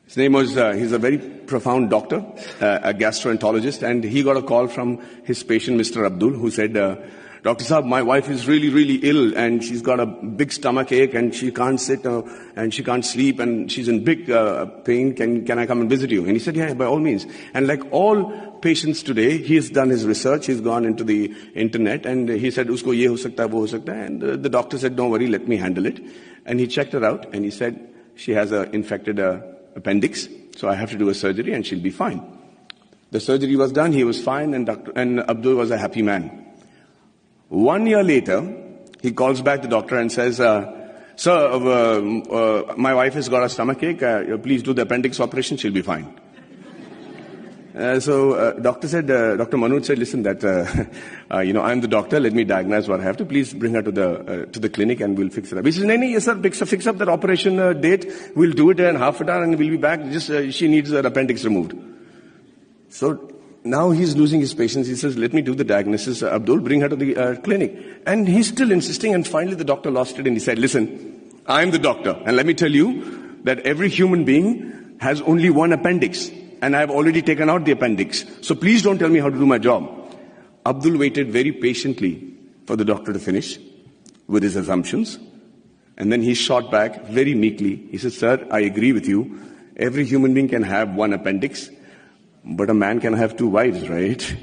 His name was, he's a very profound doctor, a gastroenterologist, and he got a call from his patient, Mr. Abdul, who said, Dr. Saab, my wife is really, really ill, and she's got a big stomach ache, and she can't sit, and she can't sleep, and she's in big pain. Can I come and visit you? And he said, yeah, by all means. And like all patients today, he has done his research, he's gone into the internet, and he said, usko ye ho sakta hai, wo ho sakta hai. And the doctor said, don't worry, let me handle it. And he checked her out, and he said, she has an infected appendix, so I have to do a surgery, and she'll be fine. The surgery was done, he was fine, and Abdul was a happy man. 1 year later, he calls back the doctor and says, sir, my wife has got a stomach ache, please do the appendix operation, she'll be fine. So Dr. Manoj said, listen, I'm the doctor, let me diagnose what I have to. Please bring her to the clinic and we'll fix it up. He says, no, yes sir, fix up that operation date, we'll do it in half an hour and we'll be back. Just she needs her appendix removed. So now he's losing his patience. He says, let me do the diagnosis, Abdul, bring her to the clinic. And he's still insisting, and finally the doctor lost it and he said, listen, I'm the doctor, and let me tell you that every human being has only one appendix. And I've already taken out the appendix. So please don't tell me how to do my job. Abdul waited very patiently for the doctor to finish with his assumptions. And then he shot back very meekly. He said, sir, I agree with you. Every human being can have one appendix, but a man can have two wives, right?